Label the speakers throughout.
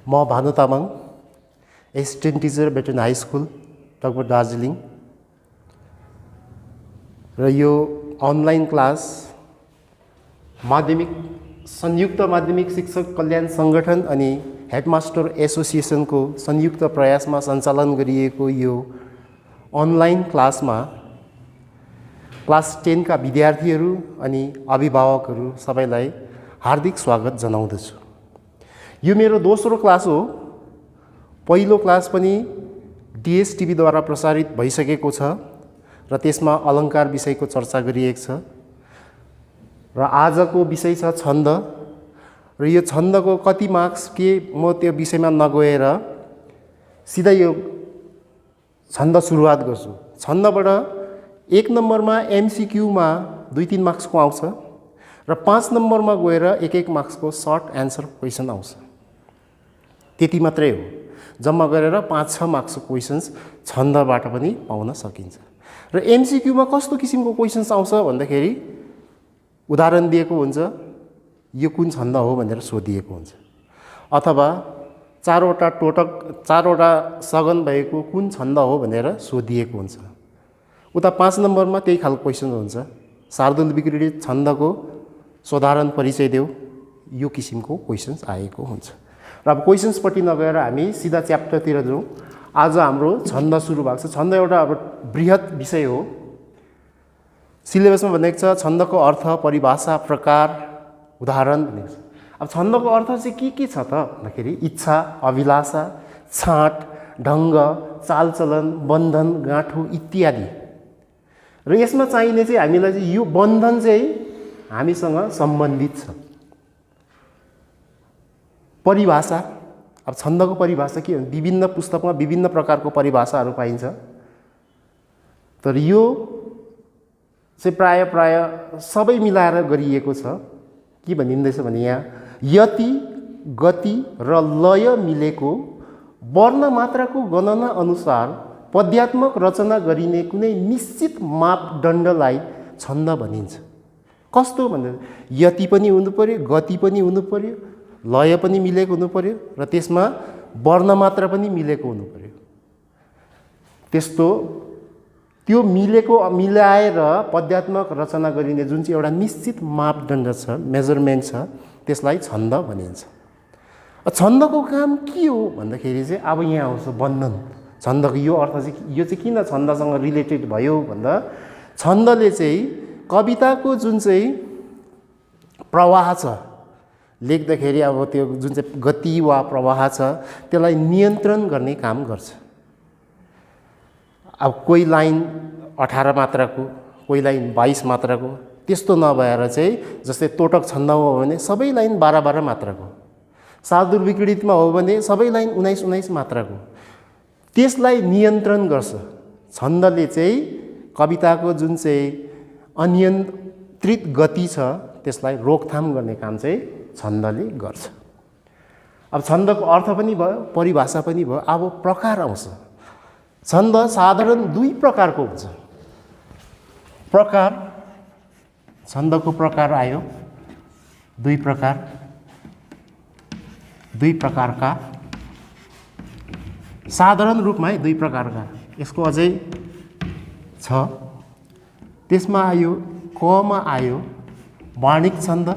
Speaker 1: म Bhanu Tamang assistant teacher Betan high school टकभर दार्जिलिङ र यो अनलाइन क्लास माध्यमिक संयुक्त माध्यमिक शिक्षक कल्याण संगठन अनि हेडमास्टर एसोसिएसनको संयुक्त प्रयासमा सञ्चालन गरिएको यो अनलाइन क्लासमा क्लास 10 का विद्यार्थीहरू अनि अभिभावकहरू सबैलाई हार्दिक स्वागत जनाउँदछु। यो मेरो दोस्रो क्लास हो। पहिलो क्लास पनि डीएसटीवी द्वारा प्रसारित भइसकेको छ र त्यसमा अलङ्कार विषयको चर्चा गरिएको छ र आजको विषय छ छन्द र यो छन्दको कति मार्क्स के म त्यो विषयमा नगएर सिधा यो छन्द सुरुवात गर्छु। छन्दबाट 1 नम्बरमा एमसीक्यूमा 2-3 मार्क्सको आउँछ र 5 नम्बरमा गएर 1-1 मार्क्सको सर्ट एन्सर क्वेसन आउँछ। त्यति मात्रै हो। जम्मा गरेर 5-6 मार्क्सको क्वेसन्स छन्दबाट पनि पाउन सकिन्छ। र एमसीक्यूमा कस्तो किसिमको क्वेसन्स आउँछ भन्दाखेरि उदाहरण दिएको हुन्छ, यो कुन छन्द हो भनेर सोधिएको हुन्छ, अथवा 4वटा टोटक 4वटा सगन भएको कुन छन्द हो भनेर सोधिएको हुन्छ। उता 5 नम्बरमा त्यही खालको क्वेसन हुन्छ, शार्दूल विक्रीडित छन्दको साधारण परिचय देऊ, यो किसिमको क्वेसन्स आएको हुन्छ। र अब क्वेसन्सपट्टि नगएर हामी सिधा च्याप्टरतिर जाउँ। आज हाम्रो छन्द सुरु भएको छ। छन्द एउटा अब बृहत विषय हो। सिलेबसमा भनेको छ छन्दको अर्थ, परिभाषा, प्रकार, उदाहरण भनेको छ। अब छन्दको अर्थ चाहिँ के छ त भन्दाखेरि इच्छा, अभिलाषा, छाँट, ढङ्ग, चालचलन, बन्धन, गाँठो इत्यादि। र यसमा चाहिने चाहिँ हामीलाई चाहिँ यो बन्धन चाहिँ हामीसँग सम्बन्धित छ। परिभाषा, अब छन्दको परिभाषा के हो? विभिन्न पुस्तकमा विभिन्न प्रकारको परिभाषाहरू पाइन्छ, तर यो चाहिँ प्राय सबै मिलाएर गरिएको छ। के भनिँदैछ भने यहाँ यति, गति र लय मिलेको वर्ण मात्राको गणना अनुसार पद्यात्मक रचना गरिने कुनै निश्चित मापदण्डलाई छन्द भनिन्छ। कस्तो भन्दा यति पनि हुनु पर्यो, गति पनि हुनु पर्यो, लय पनि मिलेको हुनु पर्यो र त्यसमा वर्ण मात्रा पनि मिलेको हुनु पर्यो। त्यस्तो त्यो मिलाएर पद्यात्मक रचना गरिने जुन चाहिँ एउटा निश्चित मापदण्ड छ, मेजरमेन्ट छ, त्यसलाई छन्द भनिन्छ। छन्दको काम के हो भन्दाखेरि चाहिँ अब यहाँ आउँछ बन्धन। छन्दको यो अर्थ चाहिँ यो चाहिँ किन छन्दसँग रिलेटेड भयो भन्दा छन्दले चाहिँ कविताको जुन चाहिँ प्रवाह छ, लेख्दाखेरि अब त्यो जुन चाहिँ गति वा प्रवाह छ त्यसलाई नियन्त्रण गर्ने काम गर्छ। अब कोही लाइन 18 मात्राको, कोही लाइन 22 मात्राको त्यस्तो नभएर चाहिँ जस्तै तोटक छन्द हो भने सबै लाइन 12-12 मात्राको, शार्दूल विक्रीडितमा हो भने सबै लाइन 19-19 मात्राको, त्यसलाई नियन्त्रण गर्छ। छन्दले चाहिँ कविताको जुन चाहिँ अनियन्त्रित गति छ त्यसलाई रोकथाम गर्ने काम चाहिँ छन्दले गर्छ। अब छन्दको अर्थ पनि भयो, परिभाषा पनि भयो। अब प्रकार आउँछ। छन्द साधारण 2 प्रकारको हुन्छ। प्रकार, छन्दको प्रकार आयो 2 प्रकार, 2 प्रकारका, साधारण रूपमा 2 प्रकारका। यसको अझै छ। त्यसमा आयो कमा आयो वार्णिक छन्द,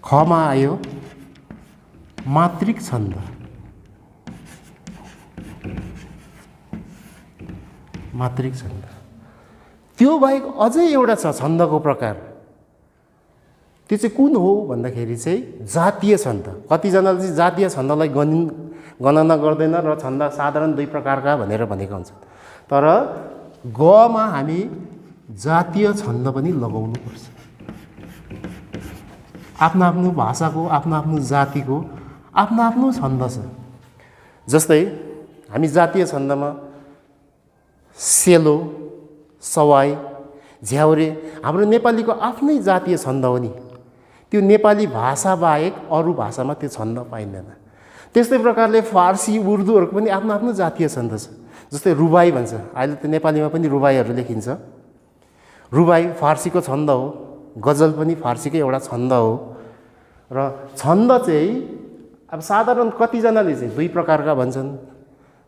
Speaker 1: खमा आयो मात्रिक छन्द, मात्रिक छन्द। त्यो बाहेक अझै एउटा छ छन्दको प्रकार। त्यो चाहिँ कुन हो भन्दाखेरि चाहिँ जातीय छन्द। कतिजनाले चाहिँ जातीय छन्दलाई गणना गर्दैन र छन्द साधारण 2 प्रकारका भनेर भनेका हुन्छन्। तर गमा हामी जातीय छन्द पनि लगाउनुपर्छ। आफ्नो आफ्नो भाषाको, आफ्नो आफ्नो जातिको आफ्नो आफ्नो छन्द छ। जस्तै हामी जातीय छन्दमा सेलो, सवाई, झ्याउरे हाम्रो नेपालीको आफ्नै जातीय छन्द हो नि। त्यो नेपाली भाषा बाहेक अरू भाषामा त्यो छन्द पाइँदैन। त्यस्तै प्रकारले फारसी, उर्दूहरूको पनि आफ्नो आफ्नो जातीय छन्द छ। जस्तै रुबाई भन्छ, अहिले त नेपालीमा पनि रुबाईहरू लेखिन्छ। रुबाई फारसीको छन्द हो, गजल पनि फारसीकै एउटा छन्द हो। र छन्द चाहिँ अब साधारण कतिजनाले चाहिँ 2 प्रकारका भन्छन्,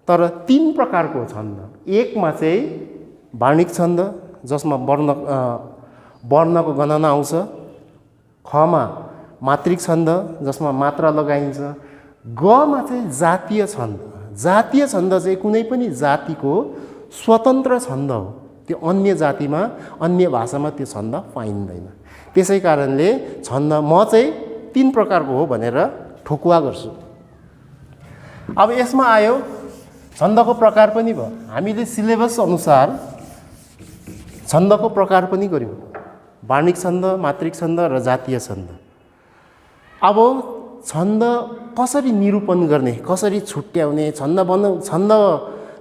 Speaker 1: तर 3 प्रकारको छन्द। एकमा चाहिँ वार्णिक छन्द जसमा वर्णको गणना आउँछ, खमा मात्रिक छन्द जसमा मात्रा लगाइन्छ, गमा चाहिँ जातीय छन्द। जातीय छन्द चाहिँ कुनै पनि जातिको स्वतन्त्र छन्द हो, त्यो अन्य जातिमा अन्य भाषामा त्यो छन्द पाइँदैन। त्यसै कारणले छन्द म चाहिँ 3 प्रकारको हो भनेर ठोकुवा गर्छु। अब यसमा आयो छन्दको प्रकार पनि भयो। हामीले सिलेबस अनुसार छन्दको प्रकार पनि गर्यौँ, वार्णिक छन्द, मात्रिक छन्द र जातीय छन्द। अब छन्द कसरी निरूपण गर्ने, कसरी छुट्याउने, छन्द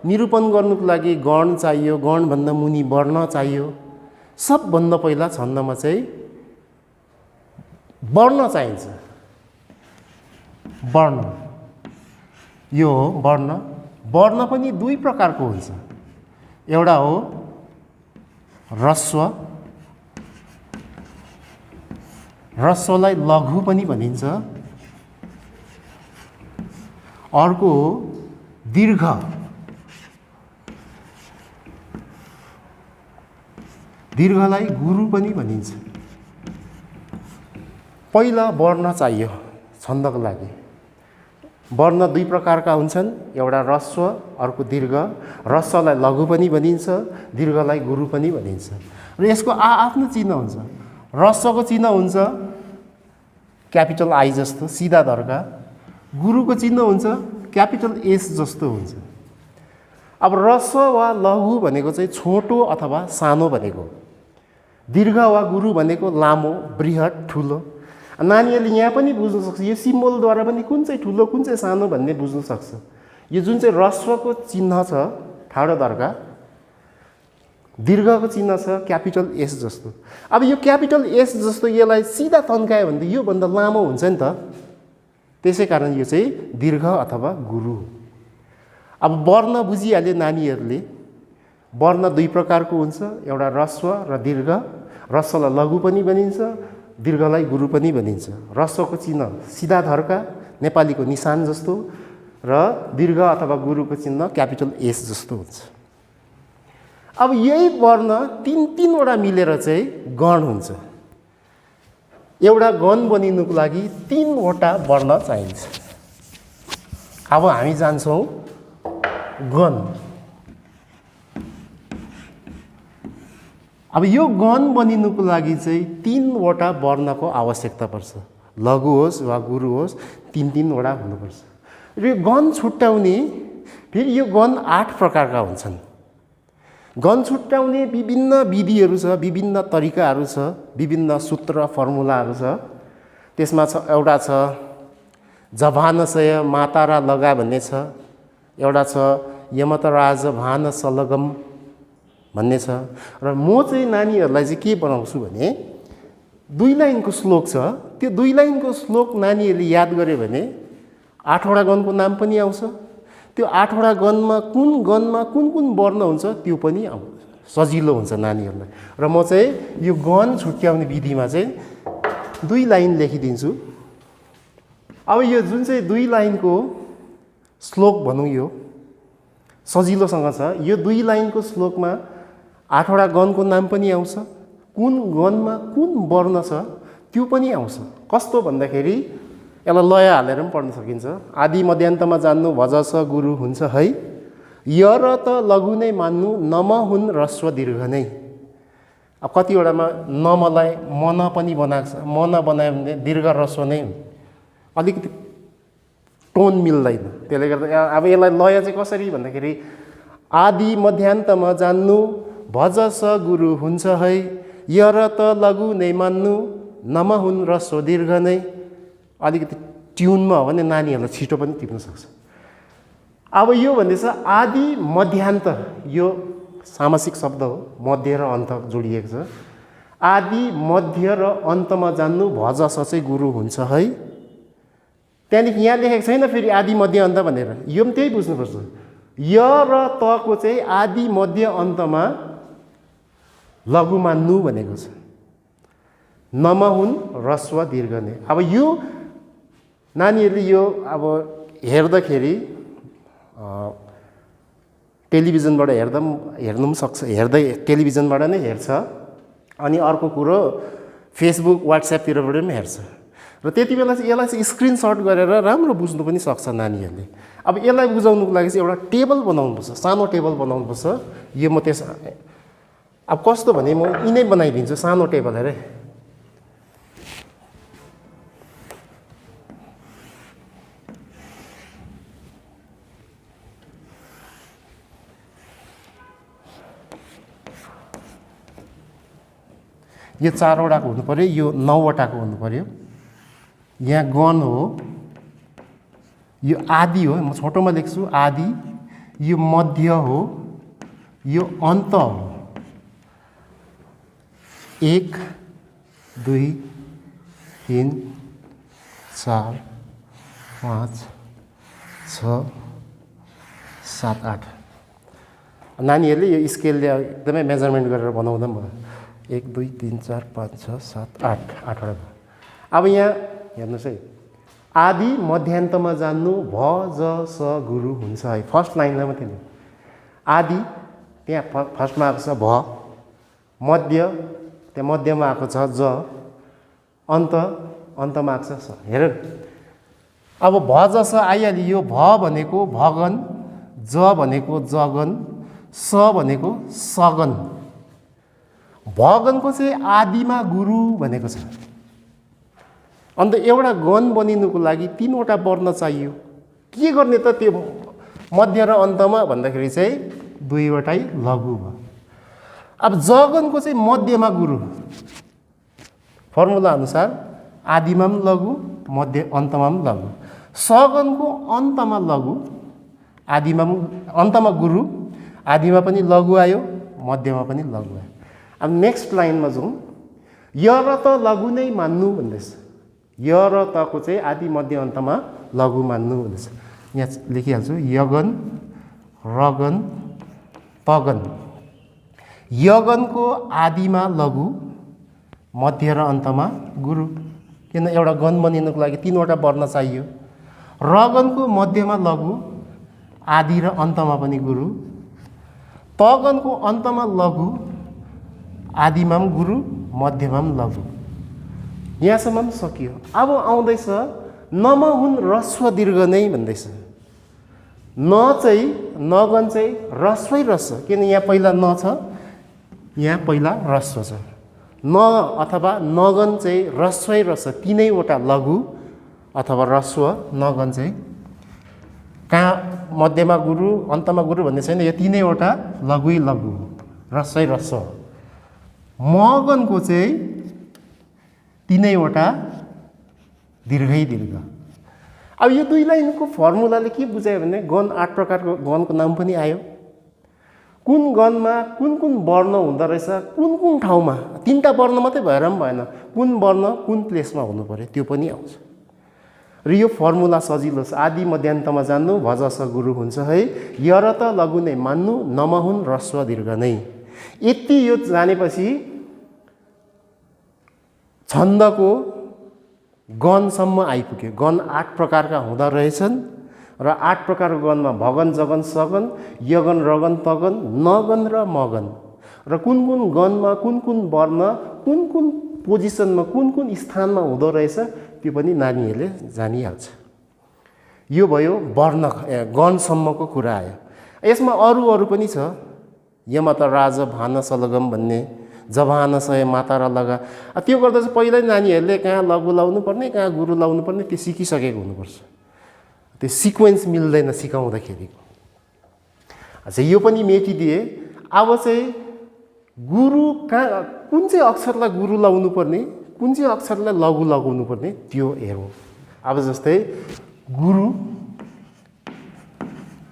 Speaker 1: निरूपण गर्नुको लागि गण चाहियो, गणभन्दा मुनि वर्ण चाहियो। सबभन्दा पहिला छन्दमा चाहिँ वर्ण चाहिन्छ। वर्ण यो हो वर्ण। वर्ण पनि 2 प्रकारको हुन्छ। एउटा हो ह्रस्व, ह्रस्वलाई लघु पनि भनिन्छ। अर्को हो दीर्घ, दीर्घलाई गुरु पनि भनिन्छ। पहिला वर्ण चाहियो छन्दको लागि। वर्ण 2 प्रकारका हुन्छन्, एउटा ह्रस्व, अर्को दीर्घ। ह्रस्वलाई लघु पनि भनिन्छ, दीर्घलाई गुरु पनि भनिन्छ। र यसको आफ्नो चिन्ह हुन्छ। ह्रस्वको चिन्ह हुन्छ क्यापिटल आई जस्तो सिधा धर्का, गुरुको चिन्ह हुन्छ क्यापिटल एस जस्तो हुन्छ। अब ह्रस्व वा लघु भनेको चाहिँ छोटो अथवा सानो भनेको, दीर्घ वा गुरु भनेको लामो, बृहत, ठुलो। नानीहरूले यहाँ पनि बुझ्न सक्छ, यो सिम्बलद्वारा पनि कुन चाहिँ ठुलो कुन चाहिँ सानो भन्ने बुझ्न सक्छ। यो जुन चाहिँ ह्रस्वको चिन्ह छ ठाडो धर्का, दीर्घको चिन्ह छ क्यापिटल एस जस्तो। अब यो क्यापिटल एस जस्तो यसलाई सिधा तन्कायो भने त योभन्दा लामो हुन्छ नि त। त्यसै कारण यो चाहिँ दीर्घ अथवा गुरु। अब वर्ण बुझिहाल्यो नानीहरूले। वर्ण 2 प्रकारको हुन्छ, एउटा ह्रस्व र दीर्घ। ह्रस्वलाई लघु पनि भनिन्छ, दीर्घलाई गुरु पनि भनिन्छ। ह्रस्वको चिन्ह सिधा धर्का नेपालीको निशान जस्तो र दीर्घ अथवा गुरुको चिन्ह क्यापिटल एस जस्तो हुन्छ। अब यही वर्ण 3-3वटा मिलेर चाहिँ गण हुन्छ। एउटा गण बनिनुको लागि 3वटा वर्ण चाहिन्छ। अब हामी जान्छौँ गण। अब यो गण बनिनुको लागि चाहिँ 3वटा वर्णको आवश्यकता पर्छ। लघु होस् वा गुरु होस्, 3-3वटा हुनुपर्छ। र यो गण छुट्याउने फेरि यो गण 8 प्रकारका हुन्छन्। गण छुट्याउने विभिन्न विधिहरू छ, विभिन्न तरिकाहरू छ, विभिन्न सूत्र फर्मुलाहरू छ। त्यसमा एउटा छ जभानसय मातारा लगा भन्ने छ, एउटा छ यमतराज भान सलगम भन्ने छ। र म चाहिँ नानीहरूलाई चाहिँ के बनाउँछु भने 2 लाइनको श्लोक छ, त्यो 2 लाइनको श्लोक नानीहरूले याद गर्यो भने 8वटा गणको नाम पनि आउँछ। त्यो 8वटा गणमा कुन कुन वर्ण हुन्छ त्यो पनि सजिलो हुन्छ नानीहरूलाई। र म चाहिँ यो गण छुट्याउने विधिमा चाहिँ 2 लाइन लेखिदिन्छु। अब यो जुन चाहिँ 2 लाइनको श्लोक भनौँ यो सजिलोसँग छ। यो 2 लाइनको श्लोकमा 8वटा गणको नाम पनि आउँछ, कुन गणमा कुन वर्ण छ त्यो पनि आउँछ। कस्तो भन्दाखेरि यसलाई लय हालेर पनि पढ्न सकिन्छ। आदि मध्यान्तमा जान्नु भजस गुरु हुन्छ है, य र त लघु नै मान्नु, नम हुन् ह्रस्व दीर्घ नै। अब कतिवटामा नमलाई मन पनि बनाएको छ, मन बनायो भने दीर्घ ह्रस्व नै अलिकति टोन मिल्दैन। त्यसले गर्दा अब यसलाई लय चाहिँ कसरी भन्दाखेरि आदि मध्यान्तमा जान्नु भजस गुरु हुन्छ है, य र त लघु नै मान्नु, नम हुन् ह्रस्व दीर्घ नै। अलिकति ट्युनमा हो भने नानीहरूलाई छिटो पनि टिप्न सक्छ। अब यो भन्दैछ आदि मध्यान्त, यो सामासिक शब्द हो, मध्य र अन्त जोडिएको छ। आदि मध्य र अन्तमा जान्नु भजस चाहिँ गुरु हुन्छ है। त्यहाँदेखि यहाँ लेखेको छैन फेरि आदि मध्य अन्त भनेर, यो पनि त्यही बुझ्नुपर्छ। य र तको चाहिँ आदि मध्य अन्तमा लघुमा नु भनेको छ। नमा हुन ह्रस्व दीर्घ नै। अब यो नानीहरूले यो अब हेर्दाखेरि टेलिभिजनबाट हेर्नु पनि सक्छ, हेर्दै टेलिभिजनबाट नै हेर्छ। अनि अर्को कुरो फेसबुक व्हाट्सएपतिरबाट पनि हेर्छ। र त्यति बेला चाहिँ यसलाई चाहिँ स्क्रिनसट गरेर राम्रो बुझ्नु पनि सक्छ नानीहरूले। अब यसलाई बुझाउनुको लागि चाहिँ एउटा टेबल बनाउनुपर्छ, सानो टेबल बनाउनुपर्छ। यो म त्यस अब कस्तो भने म यिनै बनाइदिन्छु सानो टेबल हेरे। यो 4 वटाको हुनु पर्यो, यो 9 वटाको हुनु पर्यो। यहाँ गण हो, यो आदि हो, म छोटोमा लेख्छु आदि। यो मध्य हो, यो अन्त हो। 1 2 3 4 5 6 7 8। नानीहरूले यो स्केलले एकदमै मेजरमेन्ट गरेर बनाउँदा पनि भयो। 1 2 3 4 5 6 7 8 8वटा। अब यहाँ हेर्नुहोस् है, आदि मध्यान्तमा जान्नु भ ज स गुरु हुन्छ है। फर्स्ट लाइनलाई मात्रै नि आदि त्यहाँ फर्स्टमा आएको छ भ, मध्य त्यहाँ मध्यमा आएको छ ज, अन्तमा आएको छ स। हेर अब भ ज स आइहाल्यो। यो भ भनेको भगन, ज भनेको जगन, स भनेको सगन। भगनको चाहिँ आदिमा गुरु भनेको छ। अन्त एउटा गण बनिनुको लागि 3 वटा वर्ण चाहियो। के गर्ने त त्यो मध्य र अन्तमा भन्दाखेरि चाहिँ 2 वटै लघु भयो। अब जगनको चाहिँ मध्यमा गुरु, फर्मुला अनुसार आदिमा पनि लघु, मध्य अन्तमा पनि लघु। सगनको अन्तमा लघु, आदिमा अन्तमा गुरु, आदिमा पनि लघु आयो, मध्यमा पनि लघु आयो। अब नेक्स्ट लाइनमा जाउँ। य र त लघु नै मान्नु भन्दैछ। य र तको चाहिँ आदि मध्य अन्तमा लघु मान्नु भन्दैछ। यहाँ लेखिहाल्छु यगन, रगन, तगन। यगनको आदिमा लघु, मध्य र अन्तमा गुरु। किन एउटा गण बनिनुको लागि 3 वटा वर्ण चाहियो। रगनको मध्यमा लघु, आदि र अन्तमा पनि गुरु। तगनको अन्तमा लघु, आदिमा पनि गुरु, मध्यमा पनि लघु। यहाँसम्म पनि सकियो। अब आउँदैछ नमा हुन ह्रस्व दीर्घ नै भन्दैछ। न चाहिँ नगन चाहिँ ह्रस्वै ह्रस्व, किन यहाँ पहिला न छ, यहाँ पहिला ह्रस्व छ। न अथवा नगन चाहिँ ह्रस्वै ह्रस्व, 3 वटा लघु अथवा ह्रस्व। नगन चाहिँ कहाँ मध्यमा गुरु अन्तमा गुरु भन्ने छैन, यो 3 वटा लघुै लघु, ह्रस्वै ह्रस्व। मगनको चाहिँ 3 वटा दीर्घै दीर्घ। अब यो 2 लाइनको फर्मुलाले के बुझायो भने गण 8 प्रकारको गणको नाम पनि आयो। कुन गणमा कुन कुन वर्ण हुँदो रहेछ, कुन कुन ठाउँमा। 3टा वर्ण मात्रै भएर पनि भएन, कुन वर्ण कुन प्लेसमा हुनु पर्यो त्यो पनि आउँछ। र यो फर्मुला सजिलो छ। आदि मध्यान्तमा जान्नु भ ज स गुरु हुन्छ है। य र त लघु नै मान्नु, नमा हुन ह्रस्व दीर्घ नै। यति यो जानेपछि छन्दको गणसम्म आइपुग्यो। गण 8 प्रकारका हुँदो रहेछन् र 8 प्रकारको गणमा भगन, जगन, सगन, यगन, रगन, तगन, नगन र मगन। र कुन कुन गणमा कुन कुन वर्ण कुन कुन पोजिसनमा कुन कुन स्थानमा हुँदो रहेछ त्यो पनि नानीहरूले जानिहाल्छ। यो भयो वर्ण गणसम्मको कुरा आयो। यसमा अरू पनि छ। यमत राज भान सलगम भन्ने, जभान सय माता र लगा। त्यो गर्दा चाहिँ पहिल्यै नानीहरूले कहाँ लघु लाउनु पर्ने, कहाँ गुरु लाउनु पर्ने त्यो सिकिसकेको हुनुपर्छ। त्यो सिक्वेन्स मिल्दैन सिकाउँदाखेरिको। अच्छा यो पनि मेटिदिए। अब चाहिँ गुरु कहाँ, कुन चाहिँ अक्षरलाई गुरु लाउनु पर्ने, कुन चाहिँ अक्षरलाई लघु लगाउनु पर्ने त्यो हेरौँ। अब जस्तै गुरु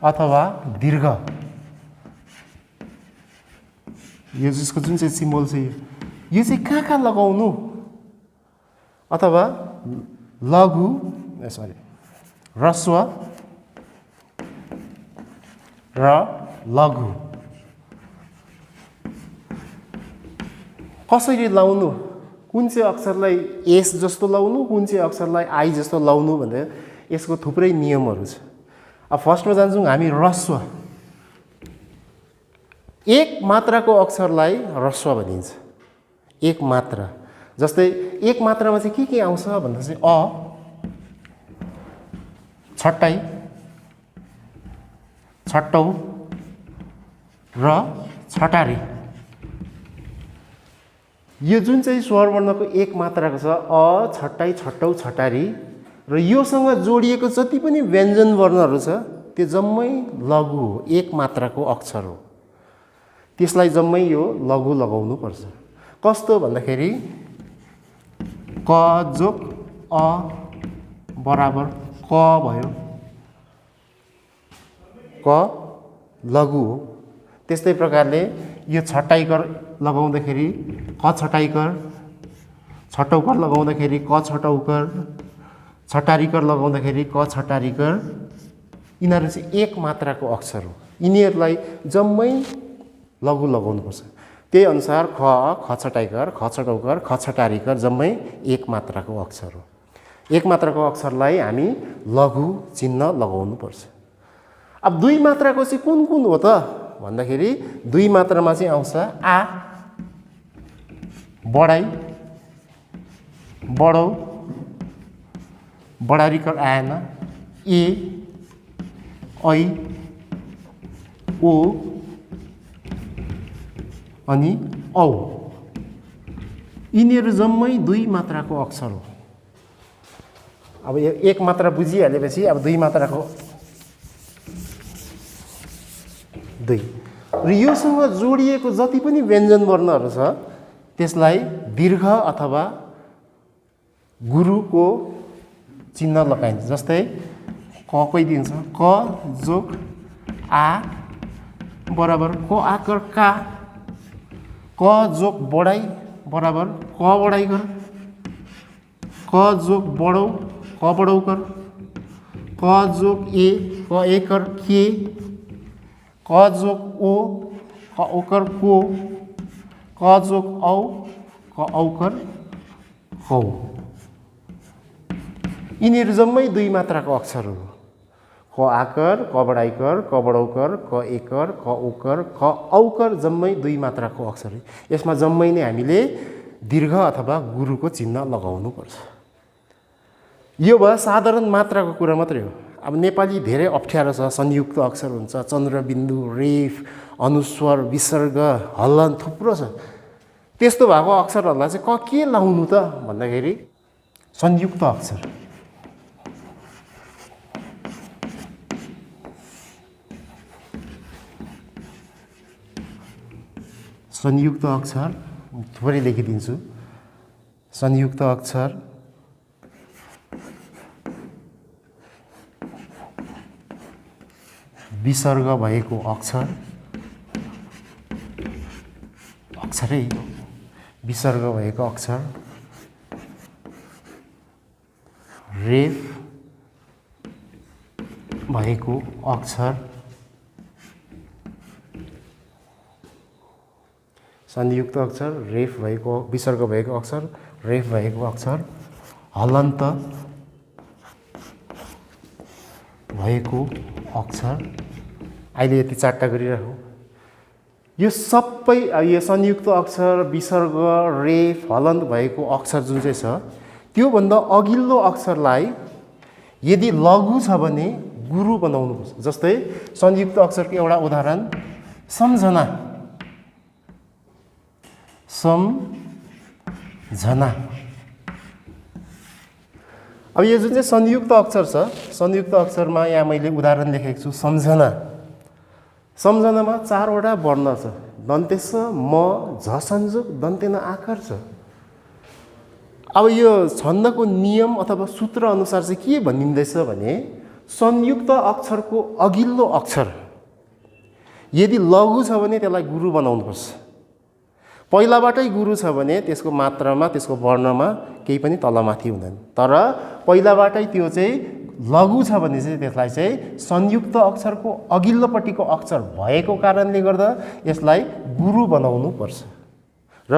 Speaker 1: अथवा दीर्घ, यो जसको जुन चाहिँ सिम्बल छ यो चाहिँ कहाँ लगाउनु, अथवा लघु ह्रस्व र लघु कसरी लाउनु, कुन चाहिँ अक्षरलाई एस जस्तो लाउनु, कुन चाहिँ अक्षरलाई आई जस्तो लाउनु भनेर यसको थुप्रै नियमहरू छ। अब फर्स्टमा जान्छौँ हामी ह्रस्व। एक मात्राको अक्षरलाई ह्रस्व भनिन्छ। एक मात्रा जस्तै एक मात्रामा चाहिँ के आउँछ भन्दा चाहिँ अ, छट्टाई, छट्टौ र छटारी। यो जुन चाहिँ स्वर वर्णको एक मात्राको छ अ, छट्टाई, छट्टौ, छटारी र योसँग जोडिएको जति पनि व्यञ्जन वर्णहरू छ त्यो जम्मै लघु हो, एक मात्राको अक्षर हो। त्यसलाई जम्मै यो लघु लगाउनु पर्छ। कस्तो भन्दाखेरि क जोक अ बराबर क भयो, क लघु हो। त्यस्तै प्रकारले यो छटाइकर लगाउँदाखेरि क छटाइकर, छटौकर लगाउँदाखेरि क छटौकर, छटारीकर लगाउँदाखेरि क छटारीकर। यिनीहरू चाहिँ एक मात्राको अक्षर हो। यिनीहरूलाई जम्मै लघु लगाउनुपर्छ। त्यही अनुसार ख, ख छटाइकर, ख छटौकर, ख छटारीकर जम्मै एक मात्राको अक्षर हो। एक मात्राको अक्षरलाई हामी लघु चिन्ह लगाउनुपर्छ। अब दुई मात्राको चाहिँ कुन कुन हो त भन्दाखेरि दुई मात्रामा चाहिँ आउँछ आ, बढाई, बढौ, बढारीकर आएन, ए, ऐ, ओ अनि औ। यिनीहरू जम्मै दुई मात्राको अक्षर हो। अब एक मात्रा बुझिहालेपछि अब दुई मात्राको दुई र योसँग जोडिएको जति पनि व्यञ्जन वर्णहरू छ त्यसलाई दीर्घ अथवा गुरुको चिन्ह लगाइन्छ। जस्तै क कै दिन्छ क जोक आ बराबर क आकर का, क जोक बढाई बराबर क बढाई कर, क जोक बढौ क बढौ कर, क जोक ए क ए कर के, क जोक ओ क ओ कर को, क जोक औ क औ कर कौ। यिनीहरू जम्मै दुई मात्राको अक्षर हो। क आकर, क बढाइकर, क बढौकर, क एकर, क ओकर, क औकर जम्मै दुई मात्राको अक्षर हो। यसमा जम्मै नै हामीले दीर्घ अथवा गुरुको चिन्ह लगाउनुपर्छ। यो भयो साधारण मात्राको कुरा मात्रै हो। अब नेपाली धेरै अप्ठ्यारो छ। संयुक्त अक्षर हुन्छ, चन्द्रबिन्दु, रेफ, अनुस्वर, विसर्ग, हलन थुप्रो छ। त्यस्तो भएको अक्षरहरूलाई चाहिँ के लाउनु त भन्दाखेरि संयुक्त अक्षर। संयुक्त अक्षर थोरै लेखिदिन्छु। संयुक्त अक्षर विसर्ग भएको अक्षर, अक्षरै विसर्ग भएको अक्षर, रेफ भएको अक्षर, संयुक्त अक्षर, रेफ भएको विसर्ग भएको अक्षर, रेफ भएको अक्षर, हलन्त भएको अक्षर। अहिले यति चारवटा गरिराखौँ। यो सबै यो संयुक्त अक्षर, विसर्ग, रेफ, हलन्त भएको अक्षर जुन चाहिँ छ त्योभन्दा अघिल्लो अक्षरलाई यदि लघु छ भने गुरु बनाउनुपर्छ। जस्तै संयुक्त अक्षरको एउटा उदाहरण सम्झना, सम्झना। अब यो जुन चाहिँ संयुक्त अक्षर छ, संयुक्त अक्षरमा यहाँ मैले उदाहरण लेखेको छु सम्झना। सम्झनामा चारवटा वर्ण छ, दन्तेस, म, झ संयोग, दन्तेन आकार छ। अब यो छन्दको नियम अथवा सूत्र अनुसार चाहिँ के भनिँदैछ भने संयुक्त अक्षरको अघिल्लो अक्षर यदि लघु छ भने त्यसलाई गुरु बनाउनुपर्छ। पहिलाबाटै गुरु छ भने त्यसको मात्रामा, त्यसको वर्णमा केही पनि तलमाथि हुँदैन। तर पहिलाबाटै त्यो चाहिँ लघु छ भने चाहिँ त्यसलाई चाहिँ संयुक्त अक्षरको अघिल्लोपट्टिको अक्षर भएको कारणले गर्दा यसलाई गुरु बनाउनु पर्छ। र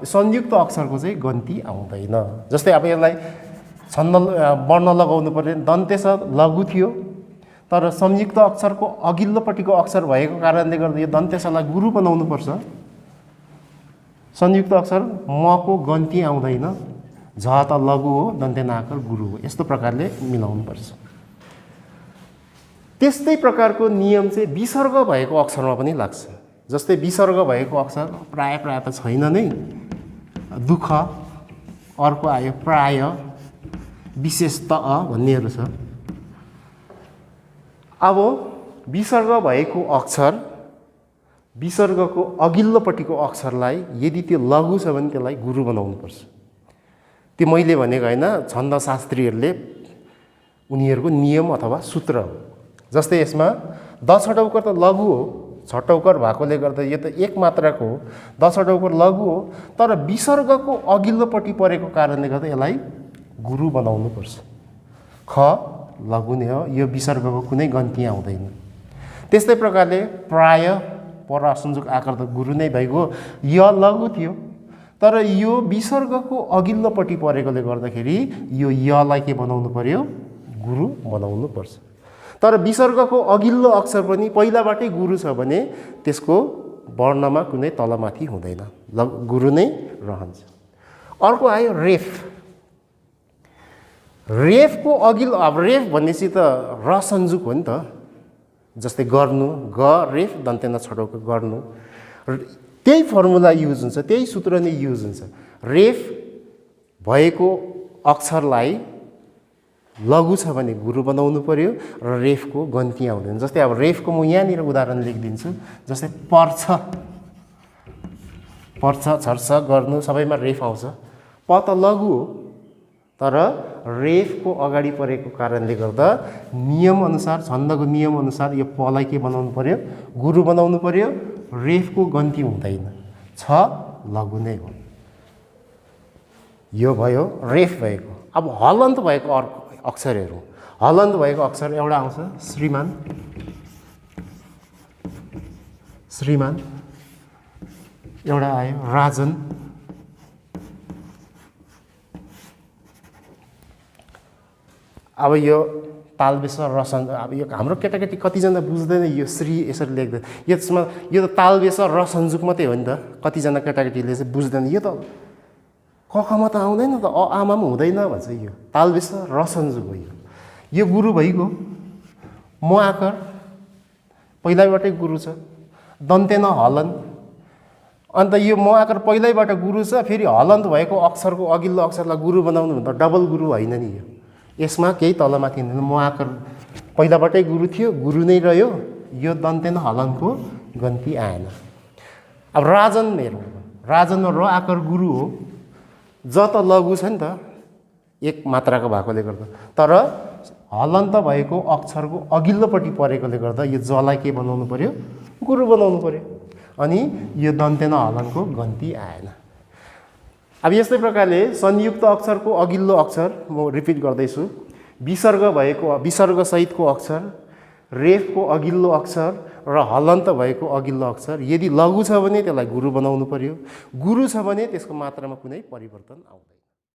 Speaker 1: संयुक्त अक्षरको चाहिँ गन्ती आउँदैन। जस्तै अब यसलाई छन्द वर्ण लगाउनु पर्यो, दन्तेस लघु थियो, तर संयुक्त अक्षरको अघिल्लोपट्टिको अक्षर भएको कारणले गर्दा यो दन्तेसलाई गुरु बनाउनु पर्छ। संयुक्त अक्षर मको गन्ती आउँदैन, झ त लघु हो, दन्ते नआकार गुरु हो, यस्तो प्रकारले मिलाउनु पर्छ। त्यस्तै प्रकारको नियम चाहिँ विसर्ग भएको अक्षरमा पनि लाग्छ। जस्तै विसर्ग भएको अक्षर प्राय त छैन नै, दुःख, अर्को आयो प्राय, विशेषत भन्नेहरू छ। अब विसर्ग भएको अक्षर, विसर्गको अघिल्लोपट्टिको अक्षरलाई यदि त्यो लघु छ भने त्यसलाई गुरु बनाउनुपर्छ। त्यो मैले भनेको होइन, छन्दशास्त्रीहरूले उनीहरूको नियम अथवा सूत्र हो। जस्तै यसमा द छटौकर त लघु हो, छटौकर भएकोले गर्दा यो त एक मात्राको हो, द छटौकर लघु हो, तर विसर्गको अघिल्लोपट्टि परेको कारणले गर्दा यसलाई गुरु बनाउनु पर्छ। ख लघु नै हो, यो विसर्गको कुनै गन्ती आउँदैन। त्यस्तै प्रकारले प्राय पर संयोग आकार त गुरु नै भइगयो, य लघु थियो, तर यो विसर्गको अघिल्लोपट्टि परेकोले गर्दाखेरि यो यलाई के बनाउनु पर्यो, गुरु बनाउनु पर्छ। तर विसर्गको अघिल्लो अक्षर पनि पहिलाबाटै गुरु छ भने त्यसको वर्णमा कुनै तलमाथि हुँदैन, गुरु नै रहन्छ। अर्को आयो रेफ। रेफको अघिल्लो, अब रेफ भनेपछि त र संयुक्त हो नि त, जस्तै गर्नु, ग रेफ दन्ते न छटौको गर्नु, त्यही फर्मुला युज हुन्छ, त्यही सूत्र नै युज हुन्छ। रेफ भएको अक्षरलाई लघु छ भने गुरु बनाउनु पर्यो र रेफको गन्ती आउँदैन। जस्तै अब रेफको म यहाँनिर उदाहरण लेखिदिन्छु। जस्तै पर्छ, पर्छ, छर्छ, गर्नु सबैमा रेफ आउँछ। प त लघु हो, तर रेफको अगाडि परेको कारणले गर्दा नियमअनुसार, छन्दको नियमअनुसार यो पलाई के बनाउनु पर्यो, गुरु बनाउनु पर्यो, रेफको गन्ती हुँदैन, छ लघु नै हो। यो भयो रेफ भएको। अब हलन्त भएको अर्को अक्षरहरू, हलन्त भएको अक्षर एउटा आउँछ श्रीमान, श्रीमान, एउटा आयो राजन, अब यो तालबेस रसन, अब यो हाम्रो केटाकेटी कतिजना बुझ्दैन यो श्री यसरी लेख्दैन, यसमा यो त तालबेस र संयुक्त मात्रै हो नि त, कतिजना केटाकेटीले चाहिँ बुझ्दैन, यो त कखमा त आउँदैन त, अ आमा पनि हुँदैन भन्छ। यो तालबेस र संयुक्त हो, यो गुरु भइगयो। म आकार पहिल्यैबाटै गुरु छ, दन्ते न हलन, अन्त यो म आकार पहिल्यैबाट गुरु छ, फेरि हलन्त भएको अक्षरको अघिल्लो अक्षरलाई गुरु बनाउनु भने त डबल गुरु होइन नि। यो यसमा केही तलमाथि हुँदैन, म आकार पहिलाबाटै गुरु थियो, गुरु नै रह्यो, यो दन्ते न हलनको गन्ती आएन। अब राजन मेरो, राजन र आकार गुरु हो, ज त लघु छ नि त एक मात्राको भएकोले गर्दा, तर हलन्त भएको अक्षरको अघिल्लोपट्टि परेकोले गर्दा यो जलाई के बनाउनु पर्यो, गुरु बनाउनु पर्यो, अनि यो दन्ते न हलनको गन्ती आएन। अब यस्तै प्रकारले संयुक्त अक्षरको अघिल्लो अक्षर, म रिपिट गर्दैछु, विसर्ग भएको, विसर्ग सहितको अक्षर, रेफको अघिल्लो अक्षर र हलन्त भएको अघिल्लो अक्षर यदि लघु छ भने त्यसलाई गुरु बनाउनु पर्यो, गुरु छ भने त्यसको मात्रामा कुनै परिवर्तन आउँदैन।